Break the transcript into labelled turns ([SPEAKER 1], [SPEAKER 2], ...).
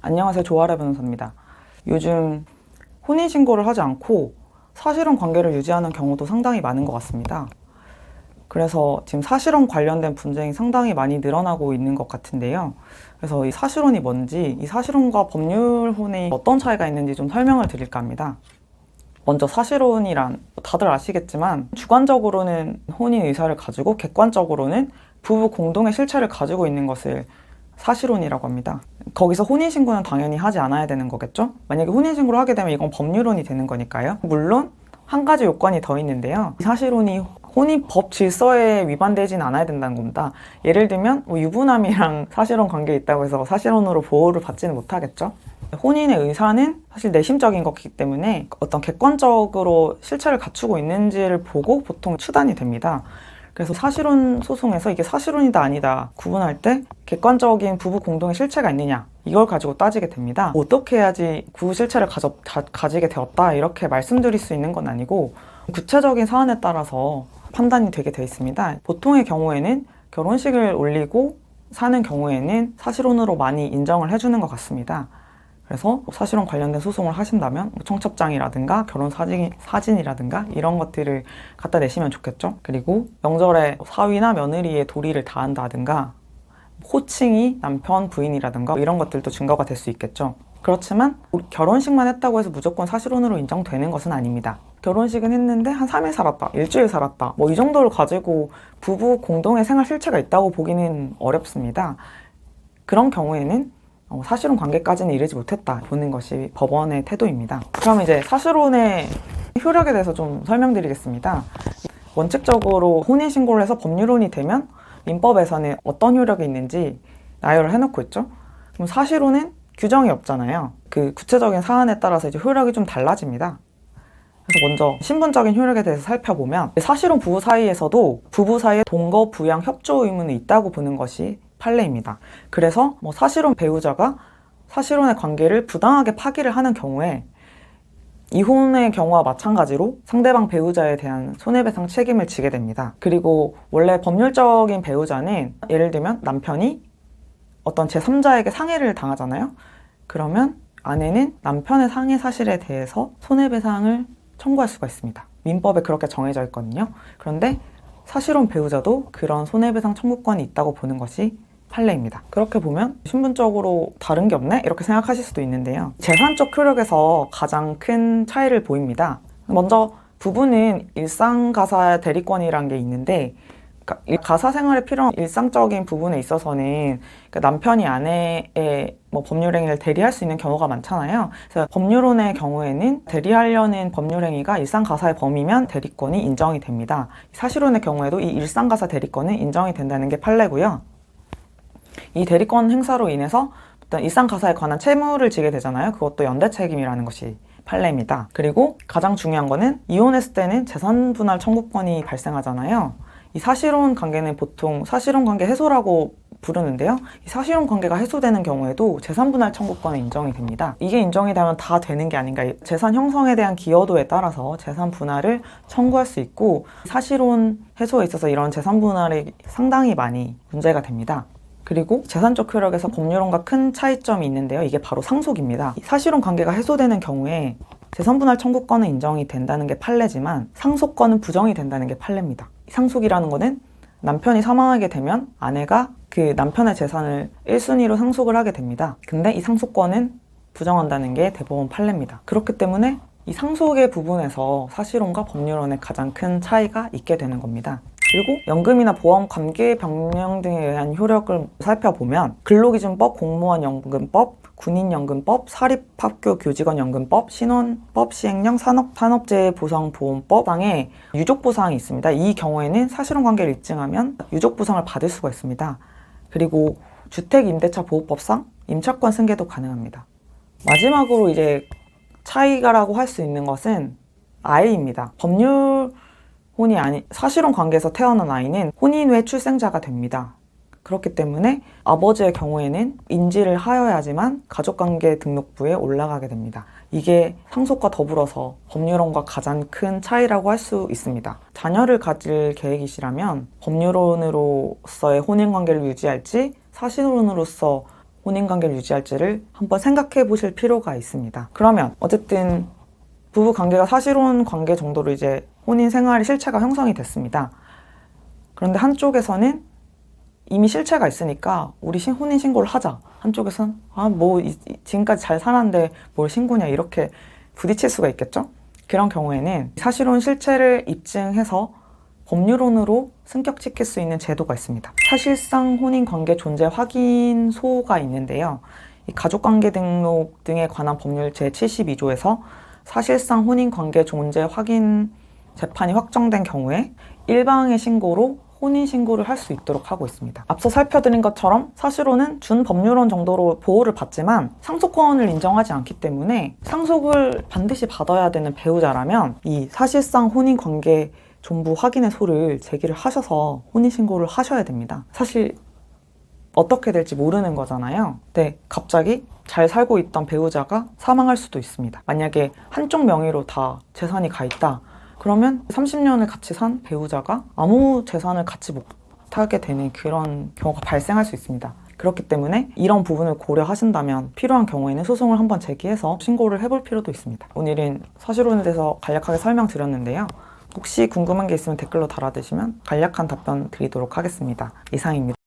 [SPEAKER 1] 안녕하세요. 조아래 변호사입니다. 요즘 혼인신고를 하지 않고 사실혼 관계를 유지하는 경우도 상당히 많은 것 같습니다. 그래서 지금 사실혼 관련된 분쟁이 상당히 많이 늘어나고 있는 것 같은데요. 그래서 이 사실혼이 뭔지, 이 사실혼과 법률혼이 어떤 차이가 있는지 좀 설명을 드릴까 합니다. 먼저 사실혼이란 다들 아시겠지만 주관적으로는 혼인 의사를 가지고 객관적으로는 부부 공동의 실체를 가지고 있는 것을 사실혼이라고 합니다. 거기서 혼인신고는 당연히 하지 않아야 되는 거겠죠? 만약에 혼인신고를 하게 되면 이건 법률혼이 되는 거니까요. 물론 한 가지 요건이 더 있는데요. 이 사실혼이 혼인법 질서에 위반되진 않아야 된다는 겁니다. 예를 들면 유부남이랑 사실혼 관계에 있다고 해서 사실혼으로 보호를 받지는 못하겠죠? 혼인의 의사는 사실 내심적인 것이기 때문에 어떤 객관적으로 실체를 갖추고 있는지를 보고 보통 추단이 됩니다. 그래서 사실혼 소송에서 이게 사실혼이다 아니다 구분할 때 객관적인 부부 공동의 실체가 있느냐 이걸 가지고 따지게 됩니다. 어떻게 해야지 그 실체를 가지게 되었다 이렇게 말씀드릴 수 있는 건 아니고 구체적인 사안에 따라서 판단이 되게 되어 있습니다. 보통의 경우에는 결혼식을 올리고 사는 경우에는 사실혼으로 많이 인정을 해주는 것 같습니다. 그래서 사실혼 관련된 소송을 하신다면 청첩장이라든가 결혼 사진이라든가 이런 것들을 갖다 내시면 좋겠죠. 그리고 명절에 사위나 며느리의 도리를 다한다든가 호칭이 남편, 부인이라든가 이런 것들도 증거가 될 수 있겠죠. 그렇지만 결혼식만 했다고 해서 무조건 사실혼으로 인정되는 것은 아닙니다. 결혼식은 했는데 한 3일 살았다, 일주일 살았다 이 정도를 가지고 부부 공동의 생활 실체가 있다고 보기는 어렵습니다. 그런 경우에는 사실혼 관계까지는 이르지 못했다 보는 것이 법원의 태도입니다. 그럼 이제 사실혼의 효력에 대해서 좀 설명드리겠습니다. 원칙적으로 혼인신고를 해서 법률혼이 되면 민법에서는 어떤 효력이 있는지 나열을 해놓고 있죠. 그럼 사실혼은 규정이 없잖아요. 그 구체적인 사안에 따라서 이제 효력이 좀 달라집니다. 그래서 먼저 신분적인 효력에 대해서 살펴보면 사실혼 부부 사이에서도 부부 사이에 동거, 부양, 협조 의무는 있다고 보는 것이 판례입니다. 그래서 사실혼 배우자가 사실혼의 관계를 부당하게 파기를 하는 경우에 이혼의 경우와 마찬가지로 상대방 배우자에 대한 손해배상 책임을 지게 됩니다. 그리고 원래 법률적인 배우자는 예를 들면 남편이 어떤 제3자에게 상해를 당하잖아요. 그러면 아내는 남편의 상해 사실에 대해서 손해배상을 청구할 수가 있습니다. 민법에 그렇게 정해져 있거든요. 그런데 사실혼 배우자도 그런 손해배상 청구권이 있다고 보는 것이 판례입니다. 그렇게 보면 신분적으로 다른 게 없네? 이렇게 생각하실 수도 있는데요. 재산적 효력에서 가장 큰 차이를 보입니다. 먼저 부부는 일상가사 대리권이라는 게 있는데 가사 생활에 필요한 일상적인 부분에 있어서는 남편이 아내의 법률행위를 대리할 수 있는 경우가 많잖아요. 그래서 법률혼의 경우에는 대리하려는 법률행위가 일상가사의 범위면 대리권이 인정이 됩니다. 사실혼의 경우에도 이 일상가사 대리권은 인정이 된다는 게 판례고요. 이 대리권 행사로 인해서 어떤 일상가사에 관한 채무를 지게 되잖아요. 그것도 연대책임이라는 것이 판례입니다. 그리고 가장 중요한 거는 이혼했을 때는 재산분할 청구권이 발생하잖아요. 이 사실혼 관계는 보통 사실혼 관계 해소라고 부르는데요. 이 사실혼 관계가 해소되는 경우에도 재산분할 청구권은 인정이 됩니다. 이게 인정이 되면 다 되는 게 아닌가. 재산 형성에 대한 기여도에 따라서 재산 분할을 청구할 수 있고 사실혼 해소에 있어서 이런 재산 분할이 상당히 많이 문제가 됩니다. 그리고 재산적 효력에서 법률혼과 큰 차이점이 있는데요. 이게 바로 상속입니다. 사실혼 관계가 해소되는 경우에 재산분할 청구권은 인정이 된다는 게 판례지만 상속권은 부정이 된다는 게 판례입니다. 상속이라는 거는 남편이 사망하게 되면 아내가 그 남편의 재산을 1순위로 상속을 하게 됩니다. 근데 이 상속권은 부정한다는 게 대법원 판례입니다. 그렇기 때문에 이 상속의 부분에서 사실혼과 법률혼의 가장 큰 차이가 있게 되는 겁니다. 그리고 연금이나 보험 관계 변경 등에 의한 효력을 살펴보면 근로기준법, 공무원연금법, 군인연금법, 사립학교 교직원연금법, 신혼법 시행령, 산업재해보상보험법 등의 유족보상이 있습니다. 이 경우에는 사실혼 관계를 입증하면 유족보상을 받을 수가 있습니다. 그리고 주택임대차보호법상 임차권 승계도 가능합니다. 마지막으로 이제 차이가라고 할 수 있는 것은 아이입니다. 사실혼 관계에서 태어난 아이는 혼인 후에 출생자가 됩니다. 그렇기 때문에 아버지의 경우에는 인지를 하여야지만 가족관계 등록부에 올라가게 됩니다. 이게 상속과 더불어서 법률혼과 가장 큰 차이라고 할 수 있습니다. 자녀를 가질 계획이시라면 법률혼으로서의 혼인관계를 유지할지 사실혼으로서 혼인관계를 유지할지를 한번 생각해 보실 필요가 있습니다. 그러면 어쨌든 부부 관계가 사실혼 관계 정도로 이제 혼인 생활의 실체가 형성이 됐습니다. 그런데 한쪽에서는 이미 실체가 있으니까 우리 혼인 신고를 하자. 한쪽에서는 지금까지 잘 살았는데 뭘 신고냐 이렇게 부딪힐 수가 있겠죠? 그런 경우에는 사실혼 실체를 입증해서 법률혼으로 승격시킬 수 있는 제도가 있습니다. 사실상 혼인관계 존재 확인소가 있는데요. 이 가족관계 등록 등에 관한 법률 제72조에서 사실상 혼인관계 존재 확인 재판이 확정된 경우에 일방의 신고로 혼인신고를 할 수 있도록 하고 있습니다. 앞서 살펴드린 것처럼 사실혼은 준법률혼 정도로 보호를 받지만 상속권을 인정하지 않기 때문에 상속을 반드시 받아야 되는 배우자라면 이 사실상 혼인관계 존부 확인의 소를 제기를 하셔서 혼인신고를 하셔야 됩니다. 사실 어떻게 될지 모르는 거잖아요. 근데 갑자기 잘 살고 있던 배우자가 사망할 수도 있습니다. 만약에 한쪽 명의로 다 재산이 가 있다. 그러면 30년을 같이 산 배우자가 아무 재산을 갖지 못하게 되는 그런 경우가 발생할 수 있습니다. 그렇기 때문에 이런 부분을 고려하신다면 필요한 경우에는 소송을 한번 제기해서 신고를 해볼 필요도 있습니다. 오늘은 사실혼에 대해서 간략하게 설명드렸는데요. 혹시 궁금한 게 있으면 댓글로 달아주시면 간략한 답변 드리도록 하겠습니다. 이상입니다.